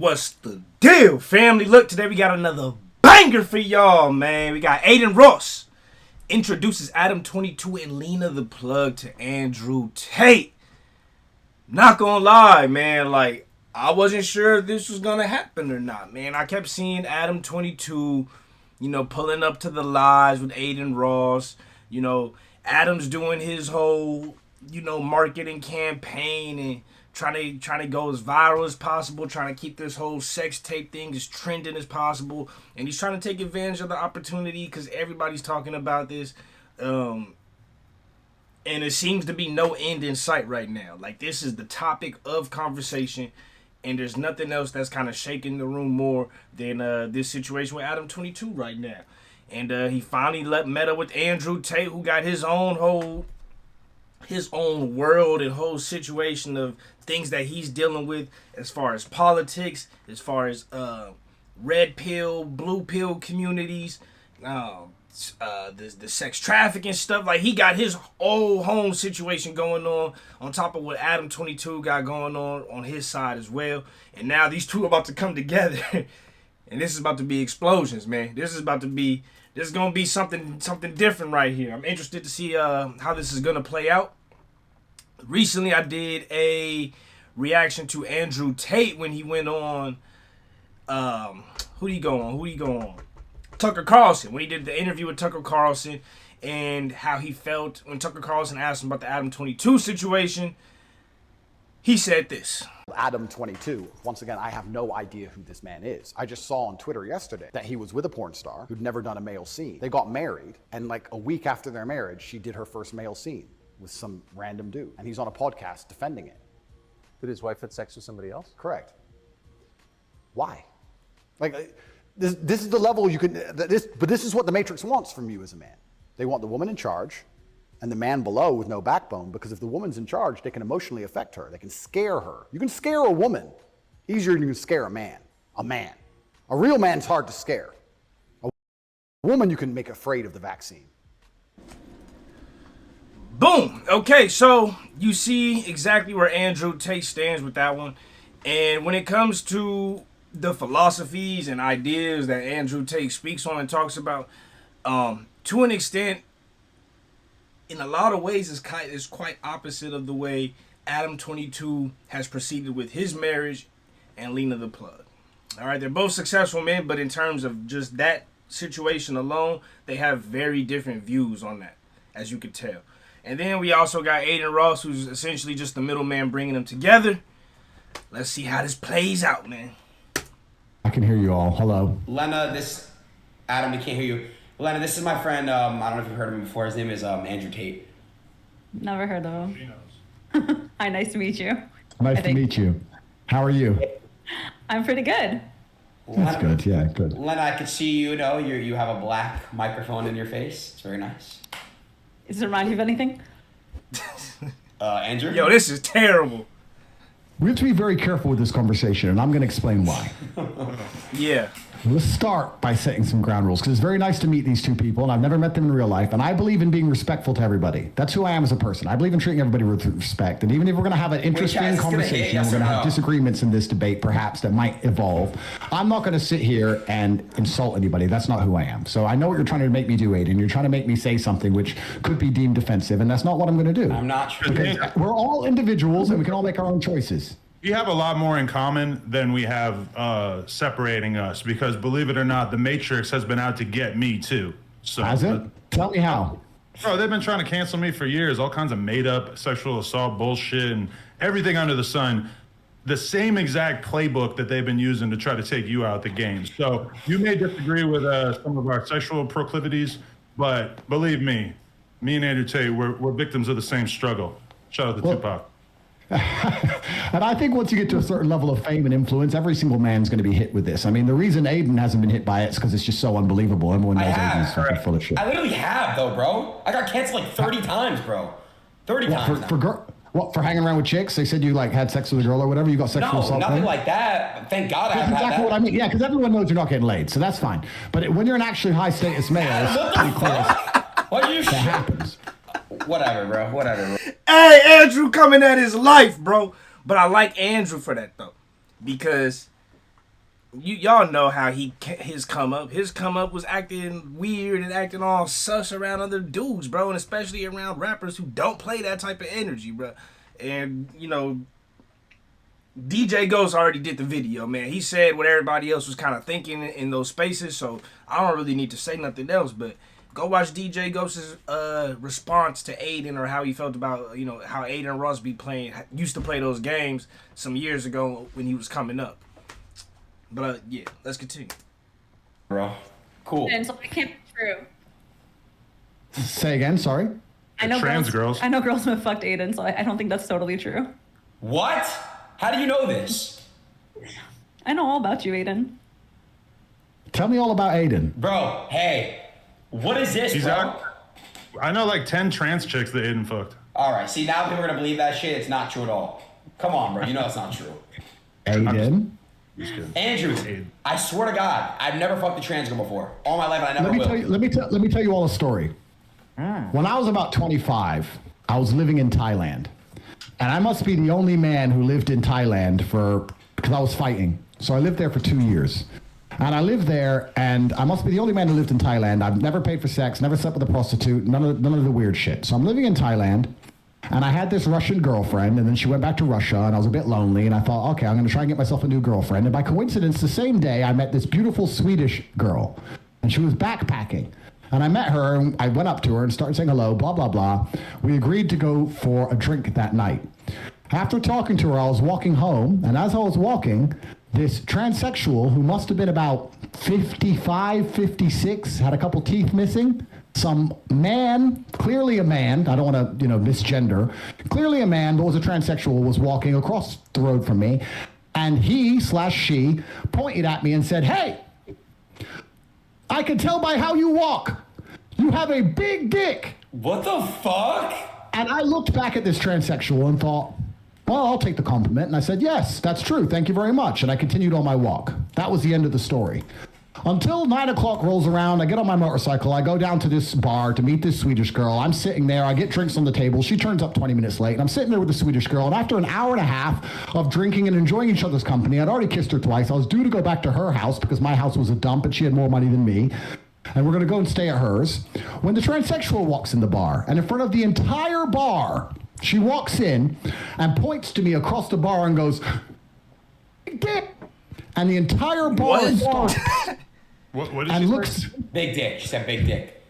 What's the deal, family? Look, today we got another banger for y'all, man. We got Adin introduces Adam22 and Lena the plug to Andrew Tate. Not gonna lie, man, like, I wasn't sure if this was gonna happen or not, man. I kept seeing Adam22, pulling up to the lives with Adin Ross. Adam's doing his whole, marketing campaign and trying to go as viral as possible, trying to keep this whole sex tape thing as trending as possible, and he's trying to take advantage of the opportunity because everybody's talking about this, and it seems to be no end in sight right now. Like, this is the topic of conversation, and there's nothing else that's kind of shaking the room more than this situation with Adam22 right now. And he finally met up with Andrew Tate, who got his own world and whole situation of things that he's dealing with as far as politics, as far as red pill, blue pill communities, the sex trafficking stuff. Like, he got his whole home situation going on top of what Adam22 got going on his side as well. And now these two are about to come together, and this is about to be explosions, man. This is gonna be something different right here. I'm interested to see how this is gonna play out. Recently, I did a reaction to Andrew Tate when he went on. Who did he go on? Tucker Carlson. When he did the interview with Tucker Carlson, and how he felt when Tucker Carlson asked him about the Adam22 situation. He said this. Adam22, once again, I have no idea who this man is. I just saw on Twitter yesterday that he was with a porn star who'd never done a male scene. They got married, and like a week after their marriage, she did her first male scene with some random dude. And he's on a podcast defending it. Did his wife have sex with somebody else? Correct. Why? Like, this is the level you can, but this is what the Matrix wants from you as a man. They want the woman in charge and the man below with no backbone, because if the woman's in charge, they can emotionally affect her. They can scare her. You can scare a woman easier than you can scare a man. A man. A real man's hard to scare. A woman you can make afraid of the vaccine. Boom. Okay, so you see exactly where Andrew Tate stands with that one. And when it comes to the philosophies and ideas that Andrew Tate speaks on and talks about, to an extent, in a lot of ways, is quite opposite of the way Adam22 has proceeded with his marriage and Lena the plug. All right, they're both successful men, but in terms of just that situation alone, they have very different views on that, as you could tell. And then we also got Adin Ross, who's essentially just the middleman bringing them together. Let's see how this plays out, man. I can hear you all. Hello. Lena, Adam, we can't hear you. Lena, this is my friend, I don't know if you've heard of him before. His name is Andrew Tate. Never heard of him. She knows. Hi, nice to meet you. Nice to meet you. How are you? I'm pretty good. That's good, yeah, good. Lena, I could see you have a black microphone in your face. It's very nice. Does it remind you of anything? Andrew? Yo, this is terrible. We have to be very careful with this conversation, and I'm going to explain why. Yeah. Let's start by setting some ground rules, because it's very nice to meet these two people, and I've never met them in real life, and I believe in being respectful to everybody. That's who I am as a person. I believe in treating everybody with respect, and even if we're going to have an interesting conversation, we're going to have disagreements in this debate, perhaps, that might evolve, I'm not going to sit here and insult anybody. That's not who I am. So I know what you're trying to make me do, Adin. You're trying to make me say something which could be deemed offensive, and that's not what I'm going to do. I'm not sure. Because we're all individuals, and we can all make our own choices. We have a lot more in common than we have separating us, because believe it or not, the Matrix has been out to get me too. So, has it? Tell me how. Bro, they've been trying to cancel me for years. All kinds of made up sexual assault bullshit and everything under the sun. The same exact playbook that they've been using to try to take you out the game. So you may disagree with some of our sexual proclivities, but believe me and Andrew Tate, we're victims of the same struggle. Shout out to Tupac. And I think once you get to a certain level of fame and influence, every single man's going to be hit with this. I mean, the reason Adin hasn't been hit by it is because it's just so unbelievable. Everyone knows Adin's fucking full of shit. I literally have, though, bro. I got canceled like 30 times, bro. 30 times. For hanging around with chicks? They said you like had sex with a girl or whatever? You got sexual assault? No, nothing like that. Thank God I haven't had that. That's exactly what I mean. Yeah, because everyone knows you're not getting laid, so that's fine. But when you're an actually high status male, it's pretty clear that happens. Whatever, bro. Hey, Andrew coming at his life, bro. But I like Andrew for that, though. Because y'all know how his come up. His come up was acting weird and acting all sus around other dudes, bro, and especially around rappers who don't play that type of energy, bro. And you know, DJ Ghost already did the video, man. He said what everybody else was kind of thinking in those spaces, so I don't really need to say nothing else. But go watch DJ Ghost's response to Adin, or how he felt about, you know, how Adin Ross used to play those games some years ago when he was coming up. But yeah, let's continue. Bro, cool. And so it can't be true. Say again, sorry. I know trans girls. I know girls who have fucked Adin, so I don't think that's totally true. What? How do you know this? I know all about you, Adin. Tell me all about Adin. Bro, hey, what is this, He's bro? out. I know like 10 trans chicks that Adin fucked. All right, see, now people are gonna believe that shit. It's not true at all. Come on, bro. You know it's not true. Adin. Just kidding. Andrew, I swear to God, I've never fucked a trans girl before. All my life, and I never will. Let me tell you all a story. When I was about 25, I was living in Thailand. And I must be the only man who lived in Thailand because I was fighting. So I lived there for 2 years. And I lived there, and I must be the only man who lived in Thailand. I've never paid for sex, never slept with a prostitute, none of the weird shit. So I'm living in Thailand, and I had this Russian girlfriend, and then she went back to Russia, and I was a bit lonely, and I thought, okay, I'm going to try and get myself a new girlfriend. And by coincidence, the same day, I met this beautiful Swedish girl, and she was backpacking. And I met her, and I went up to her and started saying hello, blah, blah, blah. We agreed to go for a drink that night. After talking to her, I was walking home, and as I was walking, this transsexual who must have been about 55, 56, had a couple teeth missing. Some man, clearly a man, I don't want to, misgender, clearly a man, but was a transsexual, was walking across the road from me, and he/she pointed at me and said, "Hey, I can tell by how you walk. You have a big dick." What the fuck? And I looked back at this transsexual and thought, well, I'll take the compliment. And I said, yes, that's true. Thank you very much. And I continued on my walk. That was the end of the story. Until 9 o'clock rolls around, I get on my motorcycle. I go down to this bar to meet this Swedish girl. I'm sitting there. I get drinks on the table. She turns up 20 minutes late. And I'm sitting there with the Swedish girl. And after an hour and a half of drinking and enjoying each other's company, I'd already kissed her twice. I was due to go back to her house because my house was a dump and she had more money than me. And we're going to go and stay at hers. When the transsexual walks in the bar, and in front of the entire bar, she walks in and points to me across the bar and goes, "Dick!" And the entire bar stops. What did and she looks, say? Big dick. She said big dick.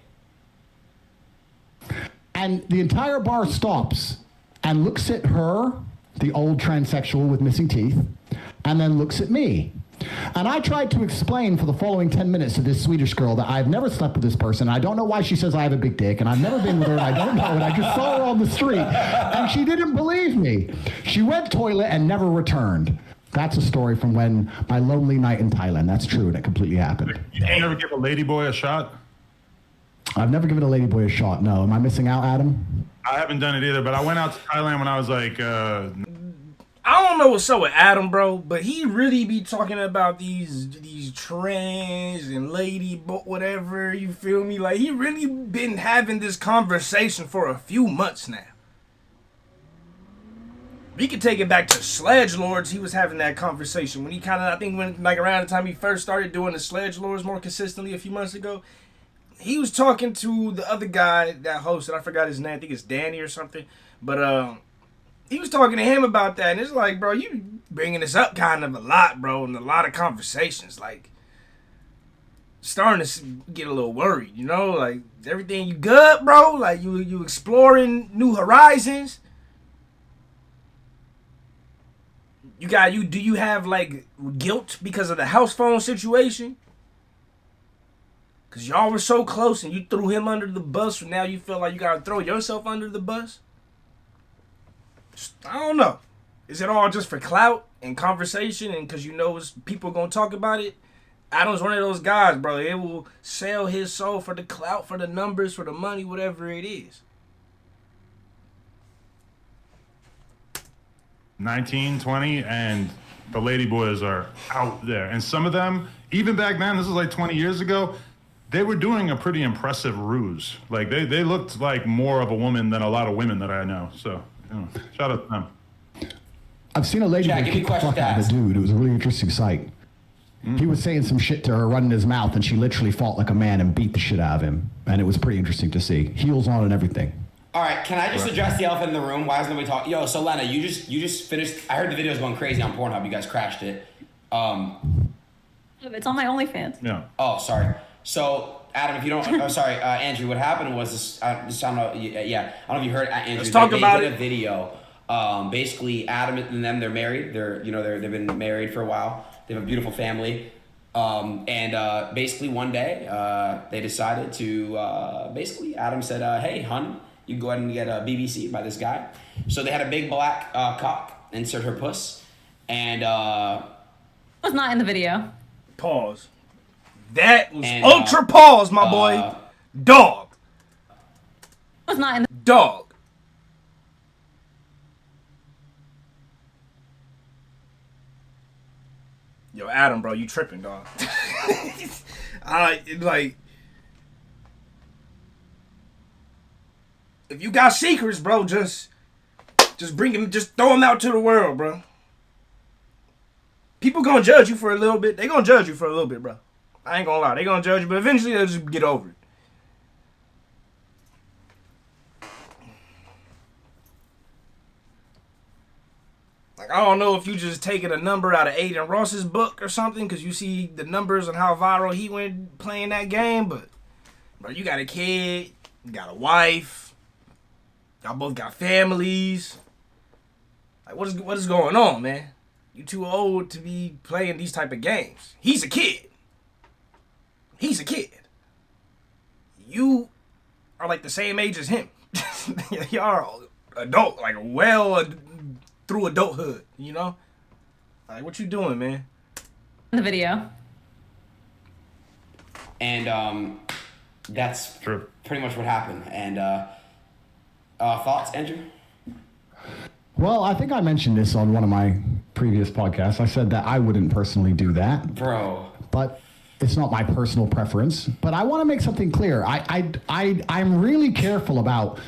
and the entire bar stops and looks at her, the old transsexual with missing teeth, and then looks at me. And I tried to explain for the following 10 minutes to this Swedish girl that I've never slept with this person. I don't know why she says I have a big dick, and I've never been with her, and I don't know, and I just saw her on the street. And she didn't believe me. She went toilet and never returned. That's a story from my lonely night in Thailand. That's true, and it completely happened. You ever give a ladyboy a shot? I've never given a ladyboy a shot, no. Am I missing out, Adam? I haven't done it either, but I went out to Thailand when I was like, I don't know what's up with Adam, bro, but he really be talking about these trans and lady, but whatever, you feel me? Like, he really been having this conversation for a few months now. We could take it back to Sledge Lords. He was having that conversation when he I think when like around the time he first started doing the Sledge Lords more consistently a few months ago, he was talking to the other guy that hosted. I forgot his name. I think it's Danny or something. But he was talking to him about that, and it's like, bro, you bringing this up kind of a lot, bro, in a lot of conversations. Like, starting to get a little worried, you know? Like, everything you good, bro? Like, you exploring new horizons? Do you have like guilt because of the house phone situation? Cause y'all were so close and you threw him under the bus, so now you feel like you gotta throw yourself under the bus? I don't know. Is it all just for clout and conversation and cause people gonna talk about it? Adam's one of those guys, bro. It will sell his soul for the clout, for the numbers, for the money, whatever it is. 19, 20, and the ladyboys are out there. And some of them, even back then, this was like 20 years ago, they were doing a pretty impressive ruse. Like, they looked like more of a woman than a lot of women that I know. So, shout out to them. I've seen a lady Jack, give me kick the a question fuck to out of a ask. dude. It was a really interesting sight. He was saying some shit to her, running his mouth, and she literally fought like a man and beat the shit out of him. And it was pretty interesting to see. Heels on and everything. All right, can I just address the elephant in the room? Why is nobody talking? Yo, so Lena, you just finished. I heard the video's going crazy on Pornhub. You guys crashed it. It's on my OnlyFans. Yeah. Oh, sorry. So, Adam, if you don't, I'm sorry, Andrew. What happened was this. I don't know. Yeah, I don't know if you heard Andrew. Let's talk about they it. did a video. Basically, Adam and them, they're married. They've been married for a while. They have a beautiful family. And basically one day, they decided to, basically Adam said, hey, hun, you go ahead and get a BBC by this guy. So they had a big black cock insert her puss. And Was not in the video. Pause. That was ultra pause, my boy. Dog. Was not in the Dog. Yo, Adam, bro, you tripping, dog. Like, if you got secrets, bro, just bring them, just throw them out to the world, bro. People gonna judge you for a little bit. They gonna judge you for a little bit, bro. I ain't gonna lie. They gonna judge you, but eventually they'll just get over it. Like, I don't know if you just taking a number out of Adin Ross's book or something, because you see the numbers and how viral he went playing that game, but, bro, you got a kid, you got a wife, y'all both got families. Like, what is going on, man? You too old to be playing these type of games. He's a kid. He's a kid. You are like the same age as him. Y'all are adult, like through adulthood, you know? Like, what you doing, man? in the video. And that's True. pretty much what happened. And thoughts, Andrew? Well, I think I mentioned this on one of my previous podcasts. I said that I wouldn't personally do that. Bro. But it's not my personal preference. But I want to make something clear. I'm really careful about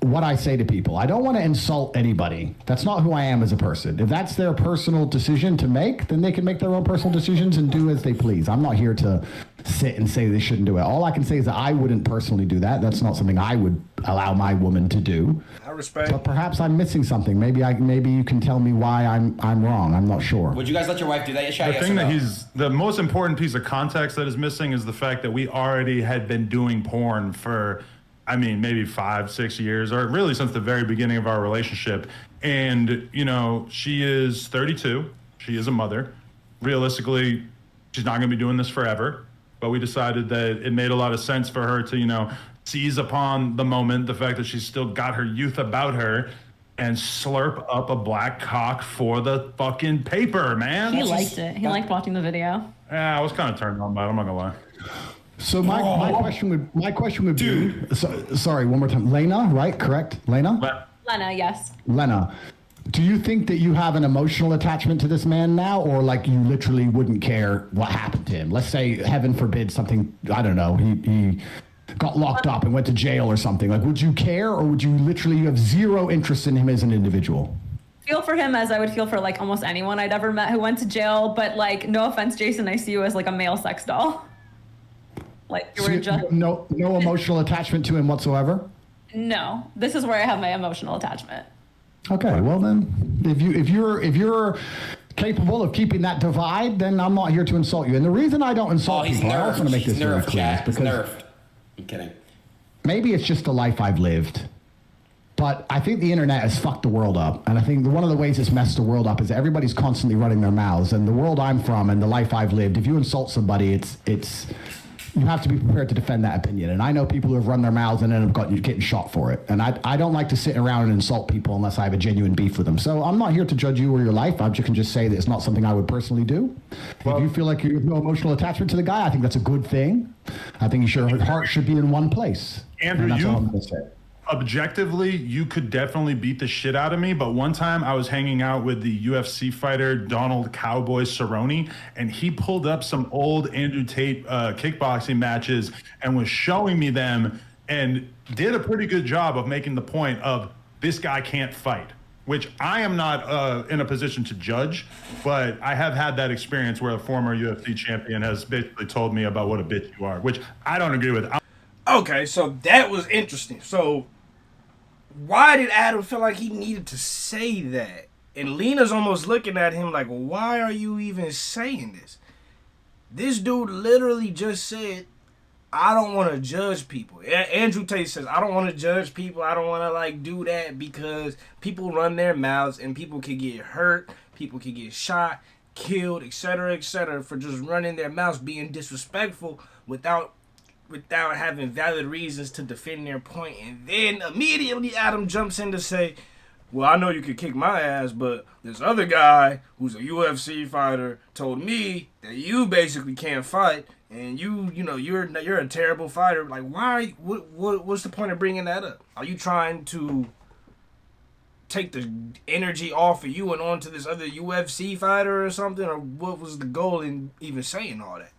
what I say to people. I don't want to insult anybody. That's not who I am as a person. If that's their personal decision to make, then they can make their own personal decisions and do as they please. I'm not here to sit and say they shouldn't do it. All I can say is that I wouldn't personally do that. That's not something I would allow my woman to do. I respect. But perhaps I'm missing something. Maybe you can tell me why I'm wrong. I'm not sure. Would you guys let your wife do that? The thing that the most important piece of context that is missing is the fact that we already had been doing porn for, I mean, maybe 5-6 years, or really since the very beginning of our relationship. And, you know, she is 32. She is a mother. Realistically, she's not going to be doing this forever. But we decided that it made a lot of sense for her to, you know, seize upon the moment, the fact that she's still got her youth about her, and slurp up a black cock for the fucking paper, man. He liked it. He liked watching the video. Yeah, I was kind of turned on by it, I'm not going to lie. So my question would be, sorry, one more time. Lena, right? Correct? Lena? Lena, yes. Lena, do you think that you have an emotional attachment to this man now, or like you literally wouldn't care what happened to him? Let's say, heaven forbid, something, I don't know, he got locked up and went to jail or something. Like, would you care, or would you literally have zero interest in him as an individual? Feel for him as I would feel for like almost anyone I'd ever met who went to jail, but like, no offense, Jason, I see you as like a male sex doll. Like, you were just no emotional attachment to him whatsoever? No. This is where I have my emotional attachment. Okay, well then, if you're capable of keeping that divide, then I'm not here to insult you. And the reason I don't insult people, I also want to make this very clear, is because I'm kidding. Maybe it's just the life I've lived, but I think the internet has fucked the world up. And I think one of the ways it's messed the world up is that everybody's constantly running their mouths. And the world I'm from and the life I've lived, if you insult somebody, it's you have to be prepared to defend that opinion. And I know people who have run their mouths and then have getting shot for it. And I don't like to sit around and insult people unless I have a genuine beef with them. So I'm not here to judge you or your life. I can just say that it's not something I would personally do. Well, if you feel like you have no emotional attachment to the guy, I think that's a good thing. I think your heart should be in one place. Andrew, and that's all I'm going to say. Objectively, you could definitely beat the shit out of me, but one time I was hanging out with the UFC fighter Donald Cowboy Cerrone, and he pulled up some old Andrew Tate kickboxing matches and was showing me them, and did a pretty good job of making the point of, this guy can't fight. which I am not in a position to judge, but I have had that experience where a former UFC champion has basically told me about what a bitch you are, which I don't agree with. Okay, so that was interesting. So why did Adam feel like he needed to say that? And Lena's almost looking at him like, why are you even saying this? This dude literally just said, I don't want to judge people. Andrew Tate says, I don't want to judge people. I don't want to like do that because people run their mouths and people can get hurt. People can get shot, killed, etc., for just running their mouths, being disrespectful without having valid reasons to defend their point. And then immediately Adam jumps in to say, well, I know you could kick my ass, but this other guy who's a UFC fighter told me that you basically can't fight, and you're a terrible fighter. Like, why? What's the point of bringing that up? Are you trying to take the energy off of you and onto this other UFC fighter or something? Or what was the goal in even saying all that?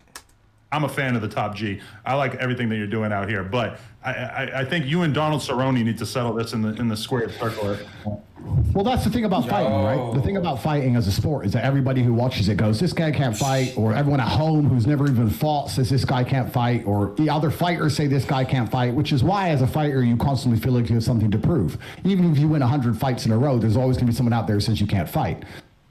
I'm a fan of the Top G. I like everything that you're doing out here, but I think you and Donald Cerrone need to settle this in the square circle. Well, that's the thing about fighting, right? The thing about fighting as a sport is that everybody who watches it goes, this guy can't fight, or everyone at home who's never even fought says this guy can't fight, or the other fighters say this guy can't fight, which is why as a fighter you constantly feel like you have something to prove. Even if you win 100 fights in a row, there's always going to be someone out there who says you can't fight.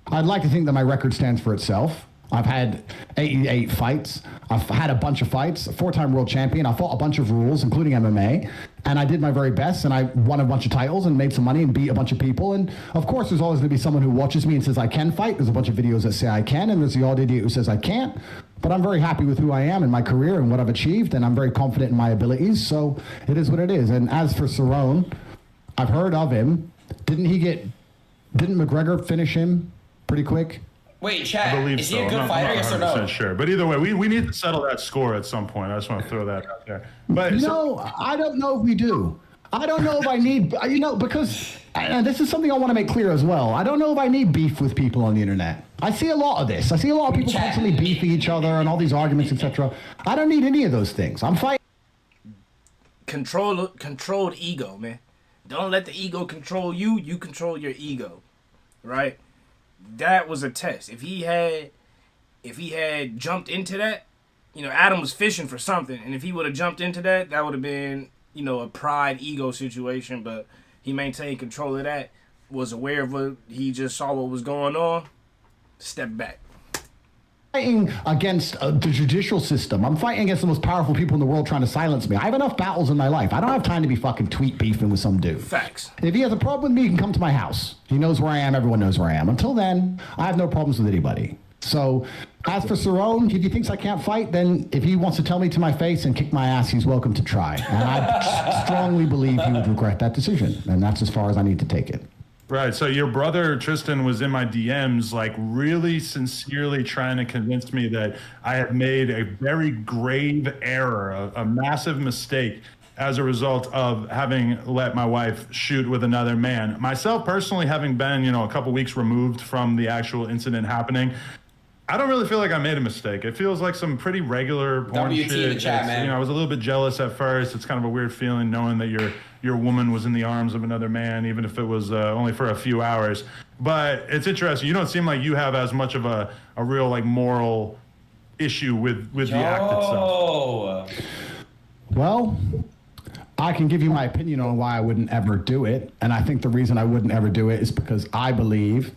I'd like to think that my record stands for itself. I've had 88 fights. I've had a bunch of fights, a 4-time world champion. I fought a bunch of rules, including MMA, and I did my very best, and I won a bunch of titles and made some money and beat a bunch of people. And of course, there's always going to be someone who watches me and says I can fight. There's a bunch of videos that say I can, and there's the odd idiot who says I can't. But I'm very happy with who I am in my career and what I've achieved, and I'm very confident in my abilities. So it is what it is. And as for Cerrone, I've heard of him. Didn't McGregor finish him pretty quick? Wait, Chad, I believe is so. he a good I'm fighter? Yes or no? 100% sure. But either way, we need to settle that score at some point. I just want to throw that out there. But No, I don't know if we do. I don't know if I need, because and this is something I want to make clear as well. I don't know if I need beef with people on the internet. I see a lot of this. I see a lot of people constantly beefing each other and all these arguments, etc. I don't need any of those things. I'm fighting. Controlled ego, man. Don't let the ego control you. You control your ego, right? That was a test. If he had jumped into that, Adam was fishing for something, and if he would have jumped into that, that would have been, a pride ego situation. But he maintained control of that, was aware of what he just saw what was going on, stepped back. Fighting against the judicial system. I'm fighting against the most powerful people in the world trying to silence me. I have enough battles in my life. I don't have time to be fucking tweet beefing with some dude. Facts. If he has a problem with me, he can come to my house. He knows where I am. Everyone knows where I am. Until then, I have no problems with anybody. So as for Cerrone, if he thinks I can't fight, then if he wants to tell me to my face and kick my ass, he's welcome to try. And I strongly believe he would regret that decision. And that's as far as I need to take it. Right. So your brother Tristan was in my DMs, like really sincerely trying to convince me that I had made a very grave error, a massive mistake as a result of having let my wife shoot with another man. Myself personally, having been, a couple weeks removed from the actual incident happening, I don't really feel like I made a mistake. It feels like some pretty regular porn WT shit. in the chat, man. I was a little bit jealous at first. It's kind of a weird feeling knowing that your woman was in the arms of another man, even if it was only for a few hours. But it's interesting. You don't seem like you have as much of a real moral issue with the act itself. Well, I can give you my opinion on why I wouldn't ever do it. And I think the reason I wouldn't ever do it is because I believe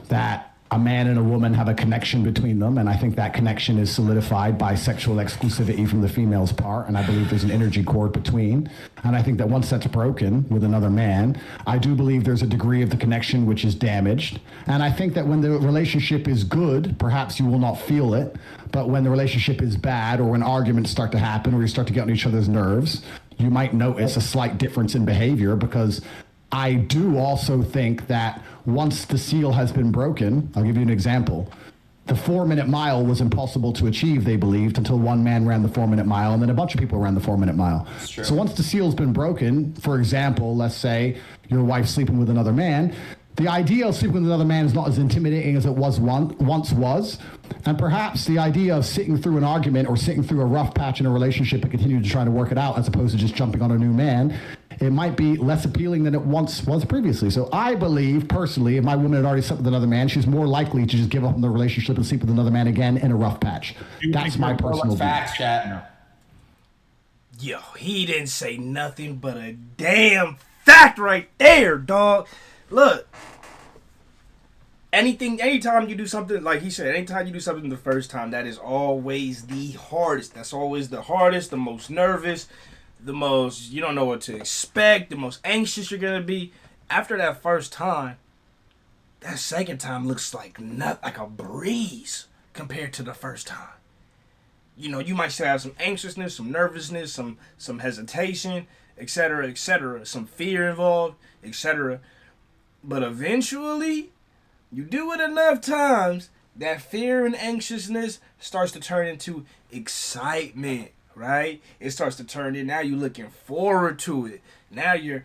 that a man and a woman have a connection between them, and I think that connection is solidified by sexual exclusivity from the female's part, and I believe there's an energy cord between. And I think that once that's broken with another man, I do believe there's a degree of the connection which is damaged. And I think that when the relationship is good, perhaps you will not feel it, but when the relationship is bad, or when arguments start to happen, or you start to get on each other's nerves, you might notice a slight difference in behavior, because I do also think that once the seal has been broken, I'll give you an example. The 4-minute mile was impossible to achieve, they believed, until one man ran the 4-minute mile, and then a bunch of people ran the 4-minute mile. So once the seal's been broken, for example, let's say your wife's sleeping with another man, the idea of sleeping with another man is not as intimidating as it was once was. And perhaps the idea of sitting through an argument or sitting through a rough patch in a relationship and continuing to try to work it out, as opposed to just jumping on a new man, it might be less appealing than it once was previously. So I believe, personally, if my woman had already slept with another man, she's more likely to just give up on the relationship and sleep with another man again in a rough patch. That's my personal view. Facts, chat. Yo, he didn't say nothing but a damn fact right there, dog. Look. Anytime you do something, like he said, anytime you do something the first time, that is always the hardest. That's always the hardest, the most nervous, the most, you don't know what to expect, the most anxious you're going to be. After that first time, that second time looks like a breeze compared to the first time. You know, you might still have some anxiousness, some nervousness, some hesitation, etc., some fear involved, etc. But eventually, you do it enough times, that fear and anxiousness starts to turn into excitement, right? It starts to turn in. Now you're looking forward to it. Now you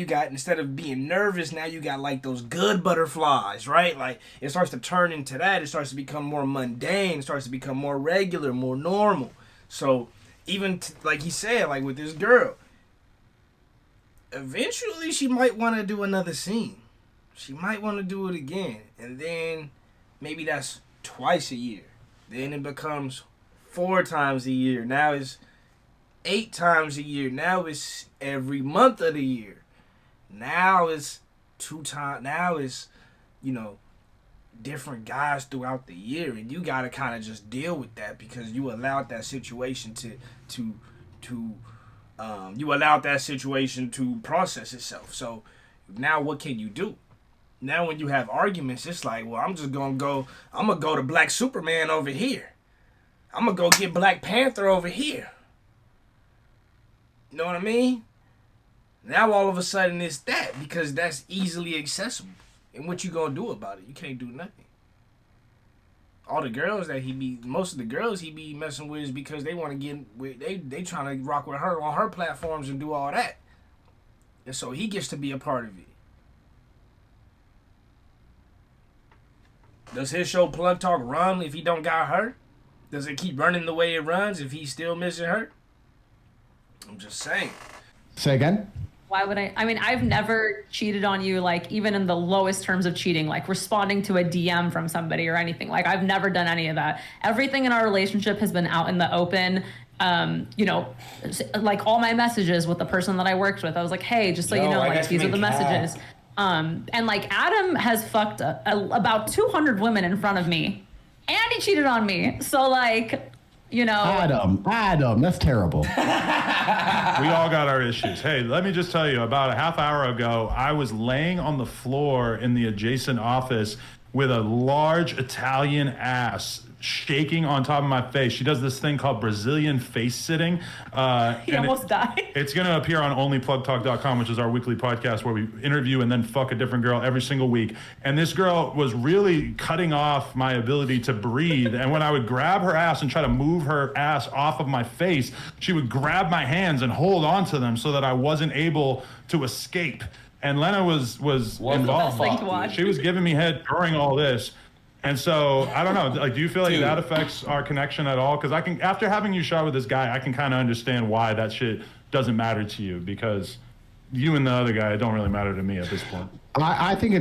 got, instead of being nervous, now you got like those good butterflies, right? Like it starts to turn into that. It starts to become more mundane. It starts to become more regular, more normal. So even like he said, like with this girl, eventually she might want to do another scene. She might want to do it again. And then maybe that's twice a year. Then it becomes 4 times a year. Now it's 8 times a year. Now it's every month of the year. Now it's 2 times. Now it's, different guys throughout the year. And you got to kind of just deal with that because you allowed that situation to process itself. So now what can you do? Now when you have arguments, it's like, well, I'm going to go to Black Superman over here. I'm going to go get Black Panther over here. You know what I mean? Now all of a sudden it's that because that's easily accessible. And what you going to do about it? You can't do nothing. Most of the girls he be messing with is because they want to get with, they trying to rock with her on her platforms and do all that. And so he gets to be a part of it. Does his show Plug Talk run if he don't got her? Does it keep running the way it runs if he's still missing her? I'm just saying. Say again? Why would I mean, I've never cheated on you, like even in the lowest terms of cheating, like responding to a DM from somebody or anything. Like I've never done any of that. Everything in our relationship has been out in the open. Like all my messages with the person that I worked with, I was like, hey, just so you know, like these are the messages. And like Adam has fucked about 200 women in front of me and he cheated on me. So like, Adam, that's terrible. We all got our issues. Hey, let me just tell you, about a half hour ago, I was laying on the floor in the adjacent office with a large Italian ass shaking on top of my face. She does this thing called Brazilian face sitting. He almost died. It's going to appear on onlyplugtalk.com, which is our weekly podcast where we interview and then fuck a different girl every single week. And this girl was really cutting off my ability to breathe. And when I would grab her ass and try to move her ass off of my face, she would grab my hands and hold on to them so that I wasn't able to escape. And Lena was involved. She was giving me head during all this. And so, I don't know, like, do you feel like that affects our connection at all? Because after having you shot with this guy, I can kind of understand why that shit doesn't matter to you, because you and the other guy, it don't really matter to me at this point. I think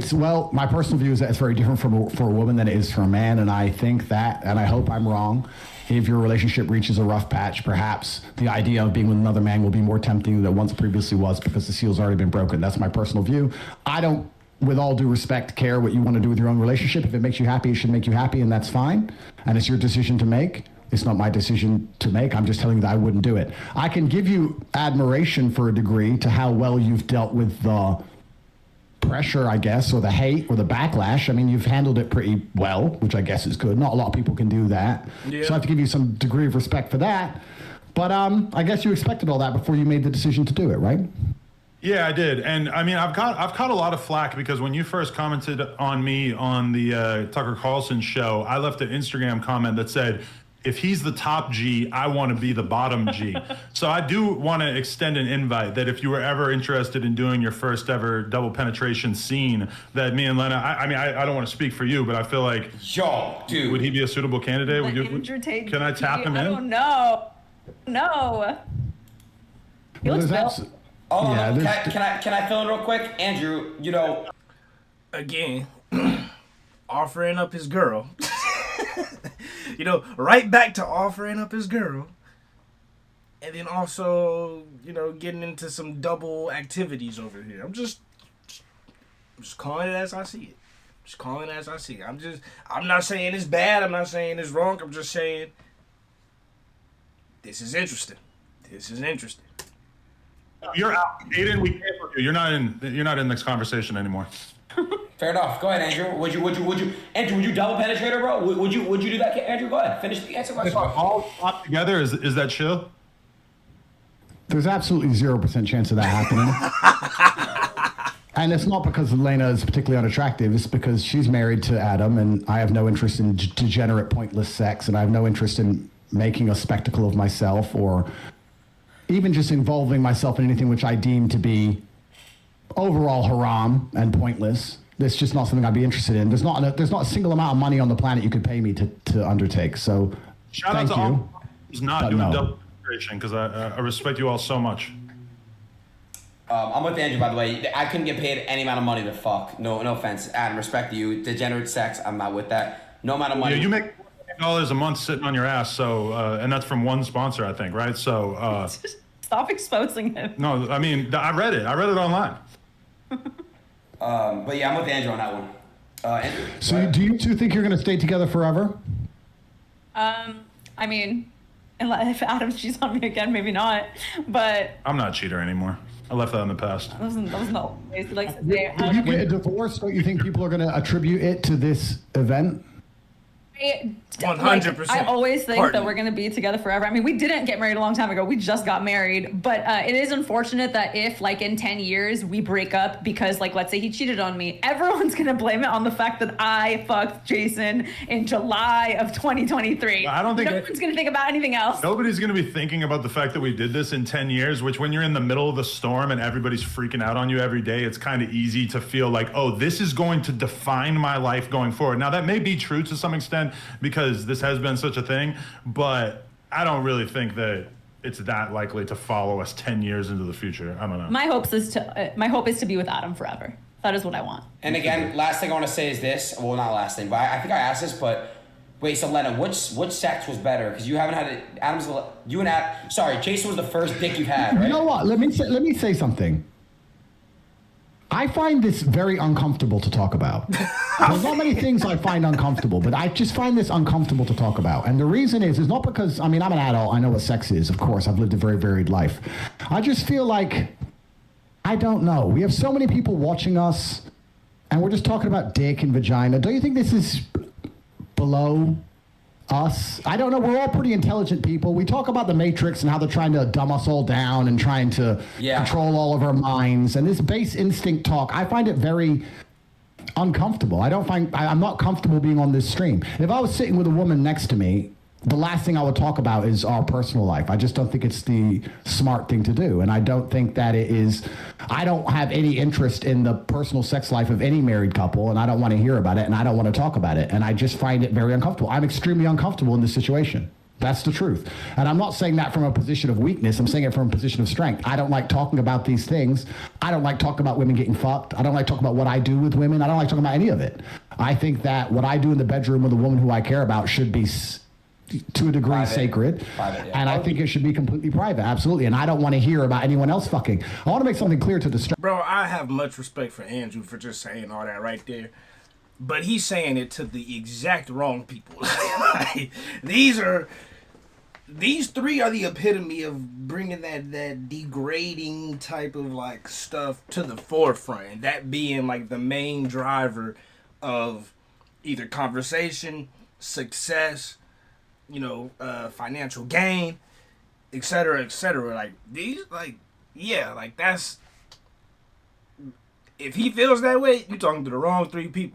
my personal view is that it's very different for a woman than it is for a man, and I think that, and I hope I'm wrong, if your relationship reaches a rough patch, perhaps the idea of being with another man will be more tempting than it once previously was because the seal's already been broken. That's my personal view. I don't, with all due respect, care what you want to do with your own relationship. If it makes you happy, it should make you happy, and that's fine. And it's your decision to make. It's not my decision to make. I'm just telling you that I wouldn't do it. I can give you admiration for a degree to how well you've dealt with the pressure, I guess, or the hate or the backlash. I mean, you've handled it pretty well, which I guess is good. Not a lot of people can do that. Yeah. So I have to give you some degree of respect for that. But I guess you expected all that before you made the decision to do it, right? Yeah, I did. And I mean, I've caught a lot of flack because when you first commented on me on the Tucker Carlson show, I left an Instagram comment that said, if he's the top G, I want to be the bottom G. So I do want to extend an invite that if you were ever interested in doing your first ever double penetration scene, that me and Lena, I don't want to speak for you, but I feel like, yo, dude, would he be a suitable candidate? Can I tap him in? I don't know. No. He looks built. Oh, Yeah, can I fill in real quick? Andrew, you know, Again, offering up his girl. Right back to offering up his girl. And then also, getting into some double activities over here. I'm just calling it as I see it. Just calling it as I see it. I'm not saying it's bad. I'm not saying it's wrong. I'm just saying this is interesting. You're out, Adin. We can't with you. You're not in this conversation anymore. fair enough. Go ahead, Andrew. Would you double penetrate her, bro? Would you do that, Andrew? Go ahead. Finish the answer question. All up together is that chill? There's absolutely 0% chance of that happening. And it's not because Lena is particularly unattractive. It's because she's married to Adam, and I have no interest in degenerate, pointless sex, and I have no interest in making a spectacle of myself or even just involving myself in anything which I deem to be overall haram and pointless. That's just not something I'd be interested in. There's not a single amount of money on the planet you could pay me to undertake. So Shout thank out to you. all who's not But doing no. double penetration, because I respect you all so much. I'm with Andrew, by the way. I couldn't get paid any amount of money to fuck. No offense. Adam, respect to you. Degenerate sex, I'm not with that. No amount of money. Yeah, you make $40 a month sitting on your ass, so and that's from one sponsor, I think, right? So Stop exposing him. no, I mean I read it online. But yeah, I'm with Andrew on that one. Andrew, So what? do you two think you're going to stay together forever? I mean, if Adam cheats on me again, maybe not. But I'm not a cheater anymore. I left that in the past. that was not ways he likes to say. If you get a divorce, don't you think people are going to attribute it to this event? 100%. I always think Pardon. that we're going to be together forever. I mean, we didn't get married a long time ago. We just got married. But it is unfortunate that if, like, in 10 years we break up because, like, let's say he cheated on me, everyone's going to blame it on the fact that I fucked Jason in July of 2023. I don't think no one's going to think about anything else. Nobody's going to be thinking about the fact that we did this in 10 years, which when you're in the middle of the storm and everybody's freaking out on you every day, it's kind of easy to feel like, oh, this is going to define my life going forward. Now, that may be true to some extent because this has been such a thing, but I don't really think that it's that likely to follow us 10 years into the future. I don't know. My hope is to be with Adam forever. That is what I want. And again, last thing I want to say is this. Well, not last thing, but I think I asked this, but wait, so Lena, which sex was better? Because you haven't had it. Jason was the first dick you've had, right? You know what? Let me say something. I find this very uncomfortable to talk about. There's not many things I find uncomfortable, but I just find this uncomfortable to talk about. And the reason is not because, I'm an adult. I know what sex is, of course. I've lived a very varied life. I just feel like, I don't know. We have so many people watching us, and we're just talking about dick and vagina. Don't you think this is below us? I don't know. We're all pretty intelligent people. We talk about the Matrix and how they're trying to dumb us all down and trying to control all of our minds. And this base instinct talk, I find it very uncomfortable. I'm not comfortable being on this stream. If I was sitting with a woman next to me, the last thing I would talk about is our personal life. I just don't think it's the smart thing to do. And I don't think that it is. I don't have any interest in the personal sex life of any married couple, and I don't want to hear about it, and I don't want to talk about it. And I just find it very uncomfortable. I'm extremely uncomfortable in this situation. That's the truth. And I'm not saying that from a position of weakness. I'm saying it from a position of strength. I don't like talking about these things. I don't like talking about women getting fucked. I don't like talking about what I do with women. I don't like talking about any of it. I think that what I do in the bedroom with a woman who I care about should be to a degree sacred. Private, yeah. And I think it should be completely private. Absolutely. And I don't want to hear about anyone else fucking. I want to make something clear to the Bro, I have much respect for Andrew for just saying all that right there. But he's saying it to the exact wrong people. Like, these three are the epitome of bringing that degrading type of like stuff to the forefront. That being like the main driver of either conversation, success, financial gain, etc., etc. Like these, that's. If he feels that way, you're talking to the wrong three people.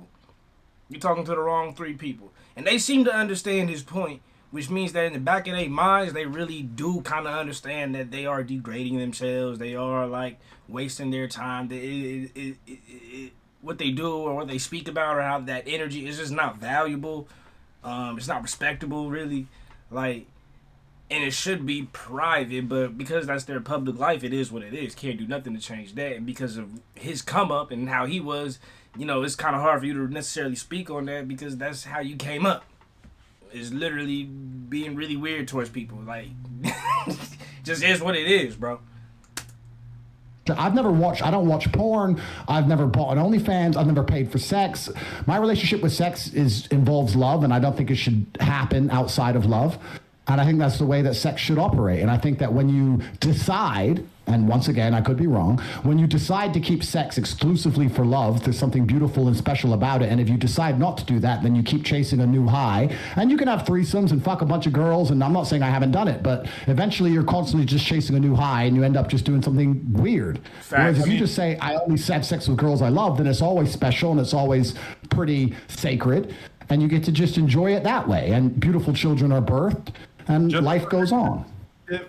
And they seem to understand his point, which means that in the back of their minds, they really do kind of understand that they are degrading themselves. They are like wasting their time. What they do or what they speak about or how that energy is just not valuable. It's not respectable, really. Like, and it should be private, but because that's their public life, it is what it is. Can't do nothing to change that. And because of his come up and how he was, you know, it's kind of hard for you to necessarily speak on that because that's how you came up. It's literally being really weird towards people. Like, just is what it is, bro. I don't watch porn. I've never bought an OnlyFans. I've never paid for sex. My relationship with sex involves love, and I don't think it should happen outside of love. And I think that's the way that sex should operate. And I think that when you decide, and once again, I could be wrong, when you decide to keep sex exclusively for love, there's something beautiful and special about it. And if you decide not to do that, then you keep chasing a new high. And you can have threesomes and fuck a bunch of girls. And I'm not saying I haven't done it, but eventually you're constantly just chasing a new high and you end up just doing something weird. Whereas if you just say, I only have sex with girls I love, then it's always special and it's always pretty sacred. And you get to just enjoy it that way. And beautiful children are birthed. And life goes on. If,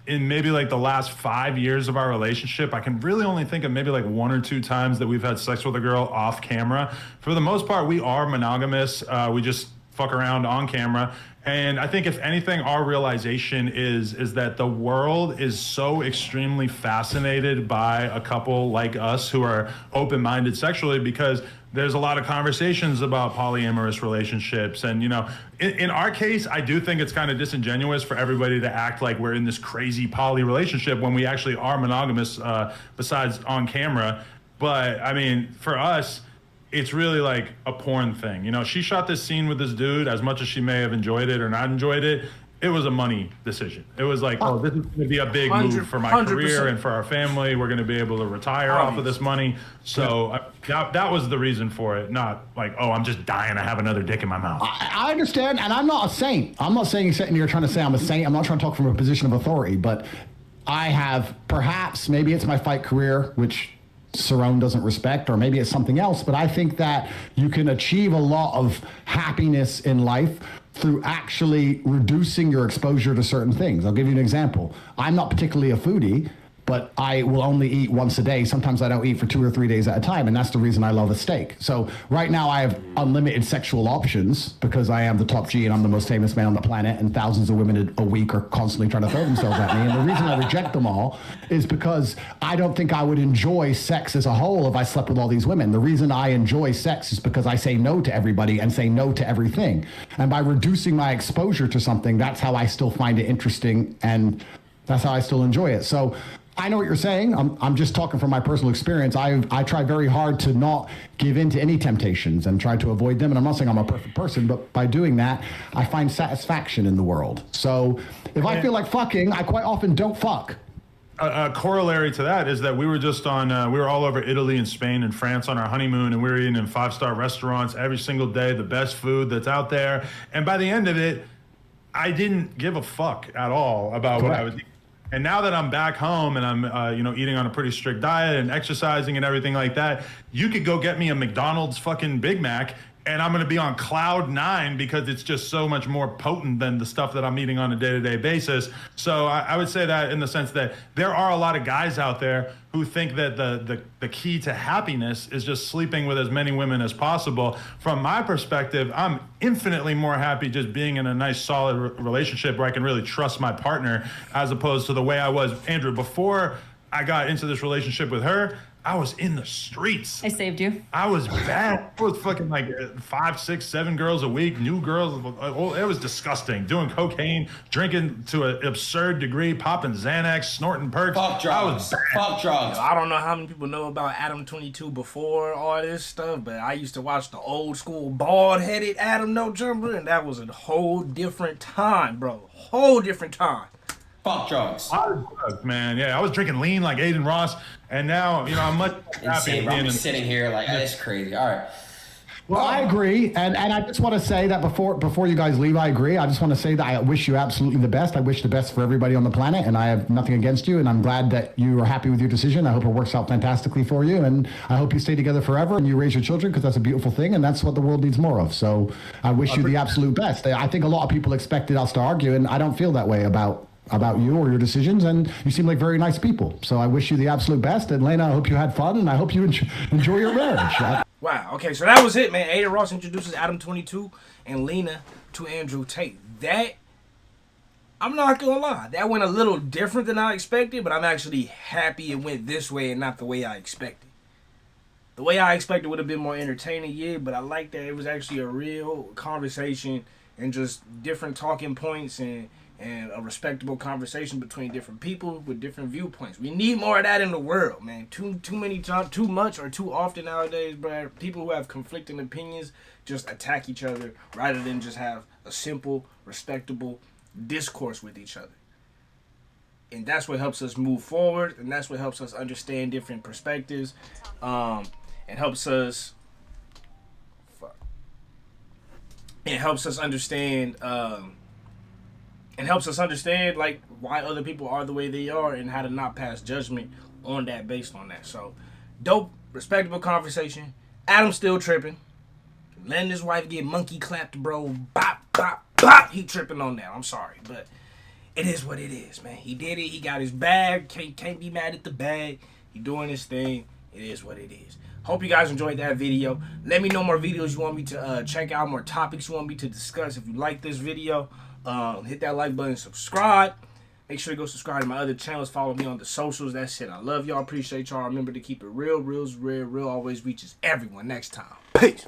in maybe like the last 5 years of our relationship, I can really only think of maybe like 1 or 2 times that we've had sex with a girl off camera. For the most part, we are monogamous. We just fuck around on camera. And I think if anything, our realization is that the world is so extremely fascinated by a couple like us who are open-minded sexually, because there's a lot of conversations about polyamorous relationships. And, you know, in our case, I do think it's kind of disingenuous for everybody to act like we're in this crazy poly relationship when we actually are monogamous, besides on camera. But I mean, for us, it's really like a porn thing. You know, she shot this scene with this dude. As much as she may have enjoyed it or not enjoyed it, it was a money decision. It was like, oh, this is going to be a big move for my 100%. Career and for our family. We're going to be able to retire off of this money. So that was the reason for it. Not like, oh, I'm just dying to have another dick in my mouth. I understand, and I'm not a saint. I'm not saying you're trying to say I'm a saint. I'm not trying to talk from a position of authority, but I have perhaps, maybe it's my fight career, which Cerrone doesn't respect, or maybe it's something else, but I think that you can achieve a lot of happiness in life through actually reducing your exposure to certain things. I'll give you an example. I'm not particularly a foodie, but I will only eat once a day. Sometimes I don't eat for 2 or 3 days at a time, and that's the reason I love a steak. So right now I have unlimited sexual options because I am the top G and I'm the most famous man on the planet, and thousands of women a week are constantly trying to throw themselves at me. And the reason I reject them all is because I don't think I would enjoy sex as a whole if I slept with all these women. The reason I enjoy sex is because I say no to everybody and say no to everything. And by reducing my exposure to something, that's how I still find it interesting, and that's how I still enjoy it. So I know what you're saying. I'm just talking from my personal experience. I try very hard to not give in to any temptations and try to avoid them. And I'm not saying I'm a perfect person, but by doing that, I find satisfaction in the world. So if I feel like fucking, I quite often don't fuck. A corollary to that is that we were just on, we were all over Italy and Spain and France on our honeymoon, and we were eating in 5-star restaurants every single day, the best food that's out there. And by the end of it, I didn't give a fuck at all about what I was eating. And now that I'm back home and I'm, eating on a pretty strict diet and exercising and everything like that, you could go get me a McDonald's fucking Big Mac and I'm going to be on cloud 9 because it's just so much more potent than the stuff that I'm eating on a day-to-day basis. So I would say that in the sense that there are a lot of guys out there who think that the key to happiness is just sleeping with as many women as possible. From my perspective, I'm infinitely more happy just being in a nice, solid relationship where I can really trust my partner, as opposed to the way I was, Andrew, before I got into this relationship with her. I was in the streets. I saved you. I was bad. I was fucking like 5, 6, 7 girls a week, new girls. It was disgusting. Doing cocaine, drinking to an absurd degree, popping Xanax, snorting perks. Fuck drugs. Fuck drugs. I don't know how many people know about Adam22 before all this stuff, but I used to watch the old school bald-headed Adam No Jumper, and that was a whole different time, bro. Whole different time. Fuck drugs. Man, yeah, I was drinking lean like Adin Ross, and now, I'm much happy being sitting here like, that's crazy. All right. Well, I agree, and I just want to say that before you guys leave, I agree. I just want to say that I wish you absolutely the best. I wish the best for everybody on the planet, and I have nothing against you, and I'm glad that you are happy with your decision. I hope it works out fantastically for you, and I hope you stay together forever and you raise your children, because that's a beautiful thing, and that's what the world needs more of. So I wish you the absolute best. I think a lot of people expected us to argue, and I don't feel that way about you or your decisions, and you seem like very nice people. So I wish you the absolute best, and Lena, I hope you had fun, and I hope you enjoy your marriage. Wow, okay, so that was it, man. Adin Ross introduces Adam22 and Lena to Andrew Tate. That, I'm not gonna lie, that went a little different than I expected, but I'm actually happy it went this way and not the way I expected. The way I expected would have been more entertaining, yeah, but I like that it was actually a real conversation and just different talking points and a respectable conversation between different people with different viewpoints. We need more of that in the world, man. Too many times, too much or too often nowadays, bro. People who have conflicting opinions just attack each other rather than just have a simple, respectable discourse with each other. And that's what helps us move forward, and that's what helps us understand different perspectives. It helps us. It helps us understand. It helps us understand like why other people are the way they are and how to not pass judgment on that based on that. So, dope, respectable conversation. Adam's still tripping. Letting his wife get monkey clapped, bro. Bop, bop, bop. He tripping on that. I'm sorry, but it is what it is, man. He did it. He got his bag. Can't be mad at the bag. He doing his thing. It is what it is. Hope you guys enjoyed that video. Let me know more videos you want me to check out, more topics you want me to discuss. If you like this video, hit that like button, subscribe. Make sure to go subscribe to my other channels. Follow me on the socials. That's it. I love y'all. Appreciate y'all. Remember to keep it real. Real always reaches everyone. Next time. Peace.